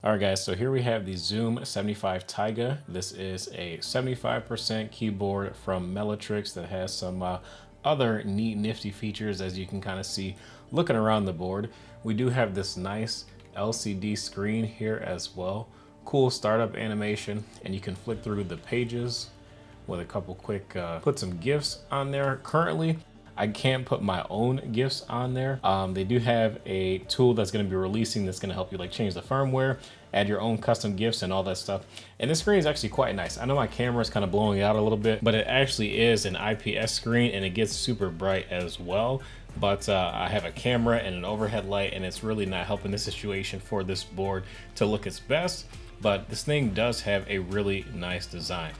All right, guys, so here we have the Zoom75 TIGA. This is a 75% keyboard from Meletrix that has some other neat, nifty features, as you can kind of see looking around the board. We do have this nice LCD screen here as well. Cool startup animation, and you can flick through the pages with a couple quick, put some GIFs on there. Currently, I can't put my own GIFs on there. They do have a tool that's going to be releasing that's going to help you like change the firmware, add your own custom GIFs and all that stuff. And this screen is actually quite nice. I know my camera is kind of blowing out a little bit, but it actually is an IPS screen and it gets super bright as well. But I have a camera and an overhead light, and it's really not helping the situation for this board to look its best. But this thing does have a really nice design.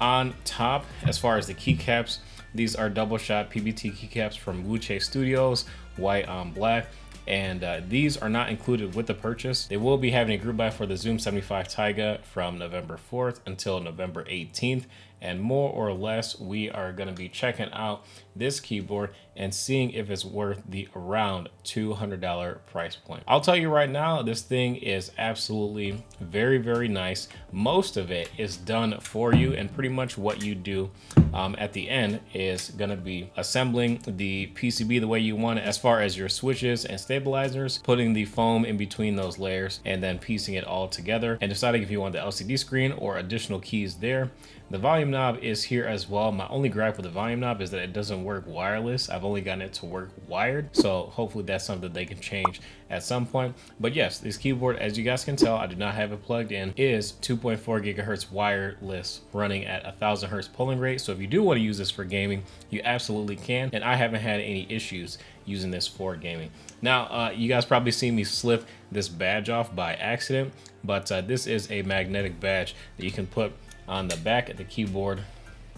On top, as far as the keycaps, these are double shot PBT keycaps from Wuche Studios, white on black. And these are not included with the purchase. They will be having a group buy for the Zoom75 TIGA from November 4th until November 18th. And more or less, we are going to be checking out this keyboard and seeing if it's worth the around $200 price point. I'll tell you right now, this thing is absolutely very, very nice. Most of it is done for you, and pretty much what you do at the end is going to be assembling the PCB the way you want it, as far as your switches and stabilizers, putting the foam in between those layers, and then piecing it all together and deciding if you want the LCD screen or additional keys there. The volume knob is here as well. My only gripe with the volume knob is that it doesn't work wireless. I've only gotten it to work wired, so hopefully that's something they can change at some point. But yes, this keyboard, as you guys can tell, I do not have it plugged in, is 2.4 gigahertz wireless running at 1000 hertz polling rate. So if you do want to use this for gaming, you absolutely can, and I haven't had any issues using this for gaming. Now, you guys probably seen me slip this badge off by accident, but this is a magnetic badge that you can put on the back of the keyboard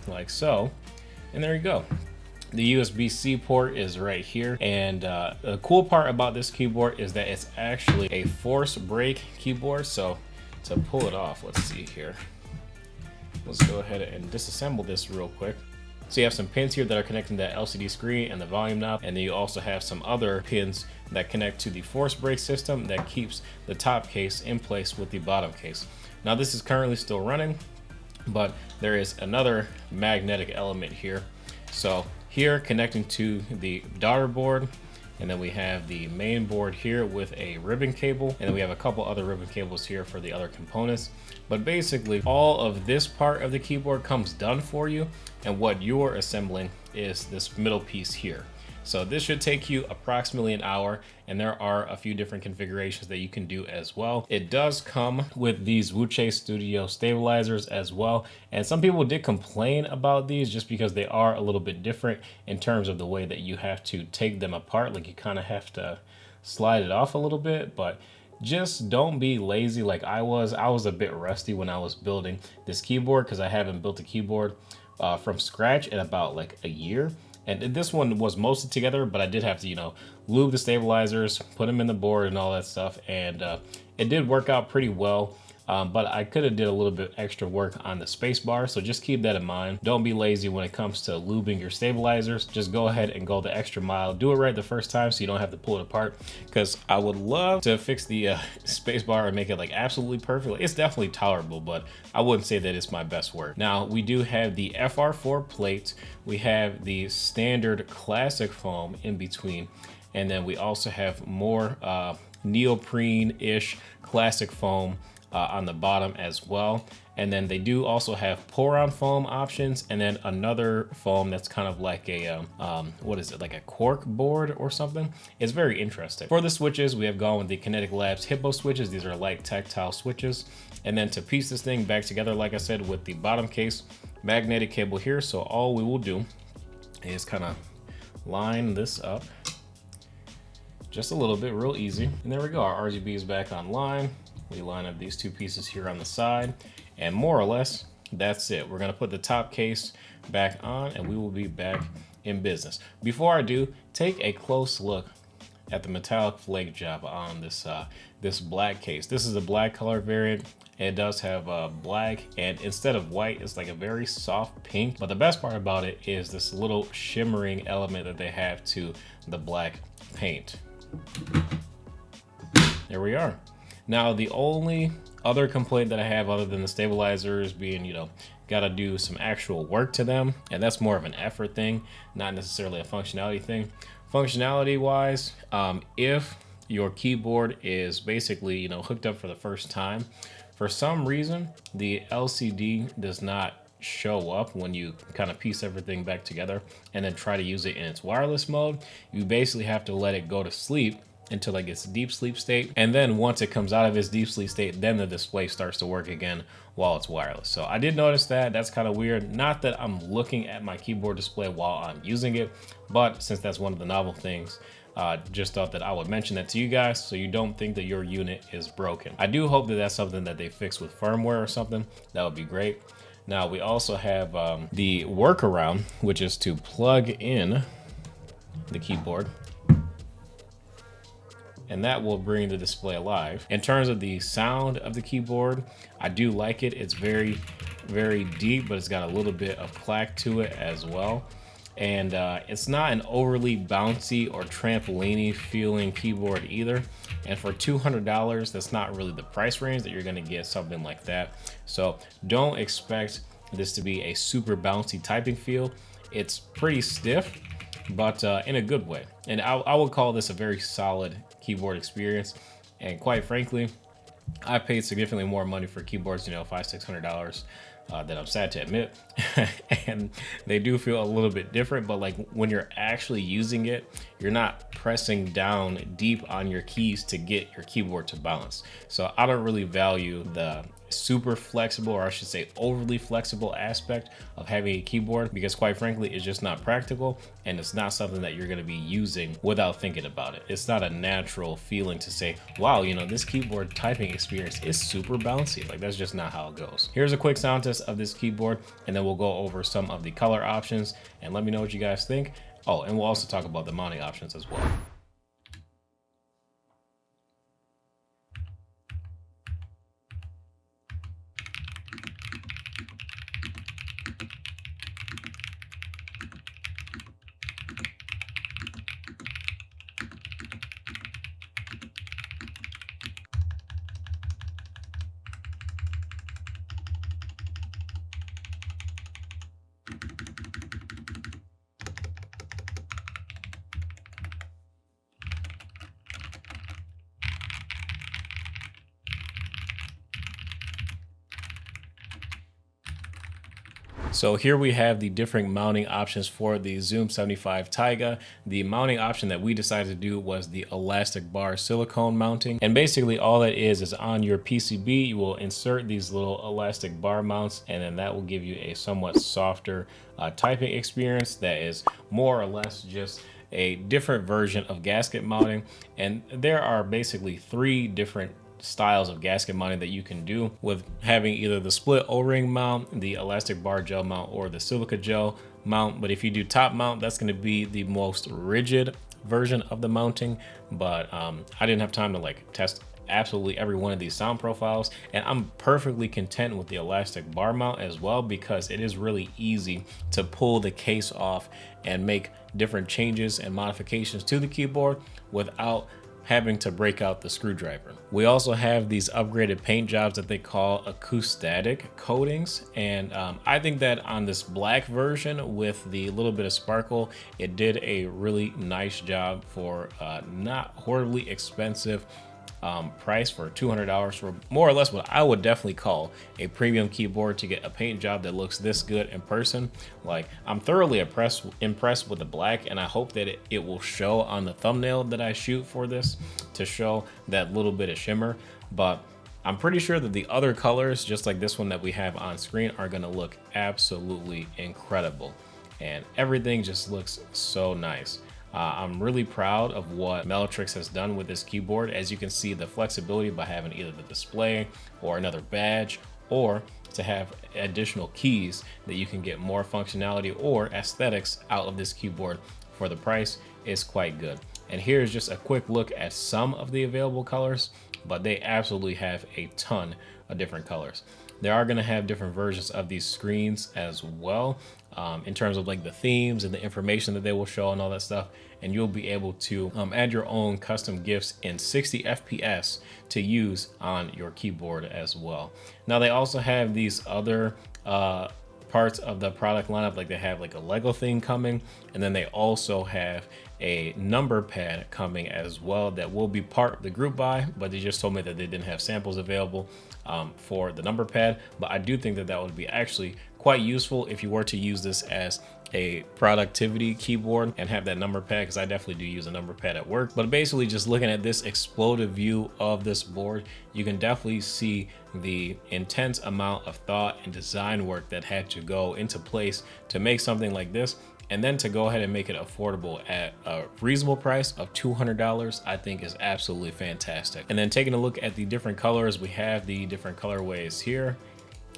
like so, and there you go. The USB-C port is right here, and the cool part about this keyboard is that it's actually a force break keyboard. So to pull it off, let's see here, let's go ahead and disassemble this real quick. So you have some pins here that are connecting that LCD screen and the volume knob, and then you also have some other pins that connect to the force brake system that keeps the top case in place with the bottom case. Now this is currently still running, but there is another magnetic element here. So here, connecting to the daughter board, and then we have the main board here with a ribbon cable, and then we have a couple other ribbon cables here for the other components. But basically all of this part of the keyboard comes done for you, and what you're assembling is this middle piece here. So this should take you approximately an hour, and there are a few different configurations that you can do as well. It does come with these Wuche Studio stabilizers as well, and some people did complain about these just because they are a little bit different in terms of the way that you have to take them apart. Like, you kind of have to slide it off a little bit, but just don't be lazy like I was. I was a bit rusty when I was building this keyboard because I haven't built a keyboard from scratch in about like a year. And this one was mostly together, but I did have to, you know, lube the stabilizers, put them in the board and all that stuff. And it did work out pretty well, but I could have did a little bit extra work on the space bar. So just keep that in mind. Don't be lazy when it comes to lubing your stabilizers. Just go ahead and go the extra mile. Do it right the first time so you don't have to pull it apart, because I would love to fix the space bar and make it like absolutely perfect. It's definitely tolerable, but I wouldn't say that it's my best work. Now, we do have the FR4 plate. We have the standard classic foam in between, and then we also have more neoprene-ish classic foam on the bottom as well. And then they do also have pour-on foam options, and then another foam that's kind of like a what is it, like a cork board or something. It's very interesting. For the switches, we have gone with the Kinetic Labs Hippo switches. These are light tactile switches. And then to piece this thing back together, like I said, with the bottom case, magnetic cable here. So all we will do is kind of line this up just a little bit, real easy. And there we go, our RGB is back online. We line up these two pieces here on the side, and more or less, that's it. We're gonna put the top case back on, and we will be back in business. Before I do, take a close look at the metallic flake job on this this black case. This is a black color variant. It does have black, and instead of white, it's like a very soft pink. But the best part about it is this little shimmering element that they have to the black paint. There we are. Now, the only other complaint that I have other than the stabilizers being, gotta do some actual work to them, and that's more of an effort thing, not necessarily a functionality thing. Functionality wise, if your keyboard is basically, hooked up for the first time, for some reason, the LCD does not show up when you kind of piece everything back together and then try to use it in its wireless mode. You basically have to let it go to sleep until it gets deep sleep state, and then once it comes out of its deep sleep state, then the display starts to work again while it's wireless. So I did notice that. That's kind of weird. Not that I'm looking at my keyboard display while I'm using it, but since that's one of the novel things, just thought that I would mention that to you guys so you don't think that your unit is broken. I do hope that that's something that they fix with firmware or something. That would be great. Now we also have the workaround, which is to plug in the keyboard, and that will bring the display alive. In terms of the sound of the keyboard, I do like it. It's very, very deep, but it's got a little bit of clack to it as well. And it's not an overly bouncy or trampoline-y feeling keyboard either. And for $200, that's not really the price range that you're gonna get something like that. So don't expect this to be a super bouncy typing feel. It's pretty stiff, but in a good way. And I would call this a very solid keyboard experience. And quite frankly, I paid significantly more money for keyboards, $500-600. That I'm sad to admit. And they do feel a little bit different, but like when you're actually using it, you're not pressing down deep on your keys to get your keyboard to bounce. So I don't really value the super flexible, or I should say overly flexible aspect of having a keyboard, because quite frankly, it's just not practical, and it's not something that you're going to be using without thinking about it. It's not a natural feeling to say, wow, this keyboard typing experience is super bouncy. Like, that's just not how it goes. Here's a quick sound test of this keyboard, and then we'll go over some of the color options and let me know what you guys think. Oh, and we'll also talk about the mounting options as well. So here we have the different mounting options for the Zoom75 TIGA. The mounting option that we decided to do was the elastic bar silicone mounting. And basically all that is on your PCB, you will insert these little elastic bar mounts, and then that will give you a somewhat softer typing experience that is more or less just a different version of gasket mounting. And there are basically 3 different styles of gasket mounting that you can do, with having either the split O-ring mount, the elastic bar gel mount, or the silica gel mount. But if you do top mount, that's going to be the most rigid version of the mounting. But I didn't have time to test absolutely every one of these sound profiles, and I'm perfectly content with the elastic bar mount as well, because it is really easy to pull the case off and make different changes and modifications to the keyboard without having to break out the screwdriver. We also have these upgraded paint jobs that they call acoustic coatings, and I think that on this black version with the little bit of sparkle, it did a really nice job for not horribly expensive price for $200 for more or less what I would definitely call a premium keyboard to get a paint job that looks this good in person. Like, I'm thoroughly impressed with the black, and I hope that it will show on the thumbnail that I shoot for this to show that little bit of shimmer. But I'm pretty sure that the other colors, just like this one that we have on screen, are gonna look absolutely incredible, and everything just looks so nice. I'm really proud of what Meletrix has done with this keyboard. As you can see, the flexibility by having either the display or another badge, or to have additional keys that you can get more functionality or aesthetics out of this keyboard for the price is quite good. And here's just a quick look at some of the available colors. but they absolutely have a ton of different colors. They are going to have different versions of these screens as well, in terms of like the themes and the information that they will show and all that stuff. And you'll be able to add your own custom GIFs in 60 FPS to use on your keyboard as well. Now they also have these other parts of the product lineup, like they have like a Lego thing coming, and then they also have a number pad coming as well that will be part of the group buy, but they just told me that they didn't have samples available for the number pad. But I do think that that would be actually quite useful if you were to use this as a productivity keyboard and have that number pad, because I definitely do use a number pad at work. But basically, just looking at this exploded view of this board, you can definitely see the intense amount of thought and design work that had to go into place to make something like this. And then to go ahead and make it affordable at a reasonable price of $200, I think is absolutely fantastic. And then taking a look at the different colors, we have the different colorways here.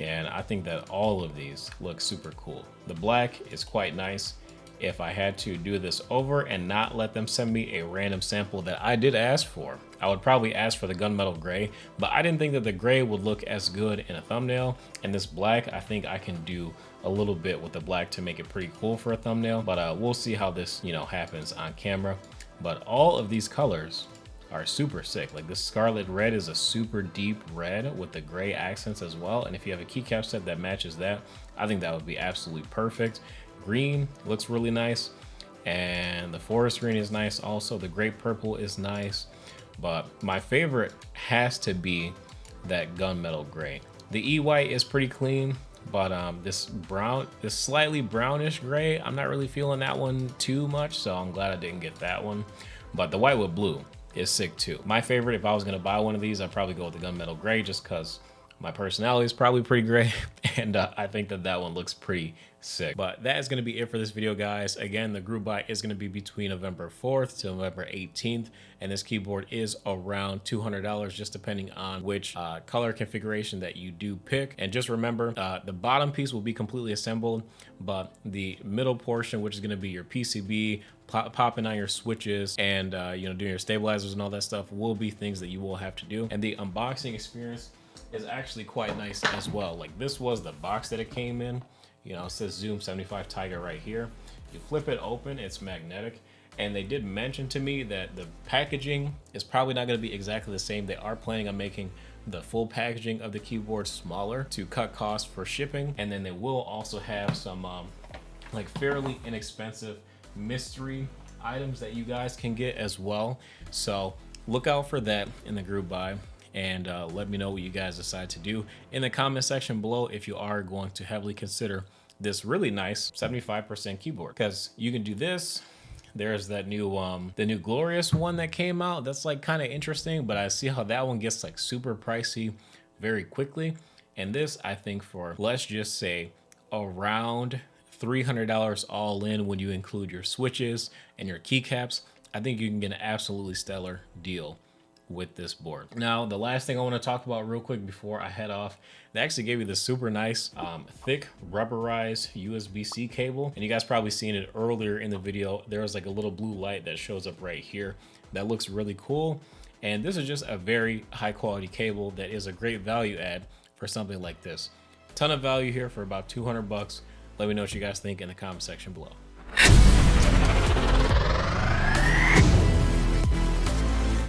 And I think that all of these look super cool. The black is quite nice. If I had to do this over and not let them send me a random sample that I did ask for, I would probably ask for the gunmetal gray, but I didn't think that the gray would look as good in a thumbnail. And this black, I think I can do a little bit with the black to make it pretty cool for a thumbnail, but we'll see how this, happens on camera. But all of these colors are super sick. Like this scarlet red is a super deep red with the gray accents as well. And if you have a keycap set that matches that, I think that would be absolutely perfect. Green looks really nice, and the forest green is nice also. The grape purple is nice, but my favorite has to be that gunmetal gray. The E-white is pretty clean, but this slightly brownish gray, I'm not really feeling that one too much, so I'm glad I didn't get that one. But the white with blue is sick too. My favorite, if I was gonna buy one of these, I'd probably go with the gunmetal gray, just because my personality is probably pretty gray, and I think that that one looks pretty sick. But that is going to be it for this video, guys. Again, the group buy is going to be between November 4th to November 18th, and this keyboard is around $200, just depending on which color configuration that you do pick. And just remember, the bottom piece will be completely assembled, but the middle portion, which is going to be your PCB, popping on your switches, and doing your stabilizers and all that stuff, will be things that you will have to do. And the unboxing experience is actually quite nice as well. Like, this was the box that it came in. It says Zoom75 TIGA right here. You flip it open, it's magnetic. And they did mention to me that the packaging is probably not going to be exactly the same. They are planning on making the full packaging of the keyboard smaller to cut costs for shipping. And then they will also have some like fairly inexpensive mystery items that you guys can get as well. So look out for that in the group buy. And let me know what you guys decide to do in the comment section below if you are going to heavily consider this really nice 75% keyboard, because you can do this. There's that new the new glorious one that came out. That's like kind of interesting, but I see how that one gets like super pricey very quickly. And this, I think, for, let's just say, around $300 all in when you include your switches and your keycaps, I think you can get an absolutely stellar deal with this board. Now, the last thing I want to talk about real quick before I head off, they actually gave you this super nice thick rubberized USB-C cable, and you guys probably seen it earlier in the video. There was like a little blue light that shows up right here that looks really cool, and this is just a very high quality cable that is a great value add for something like this. Ton of value here for about 200 bucks. Let me know what you guys think in the comment section below.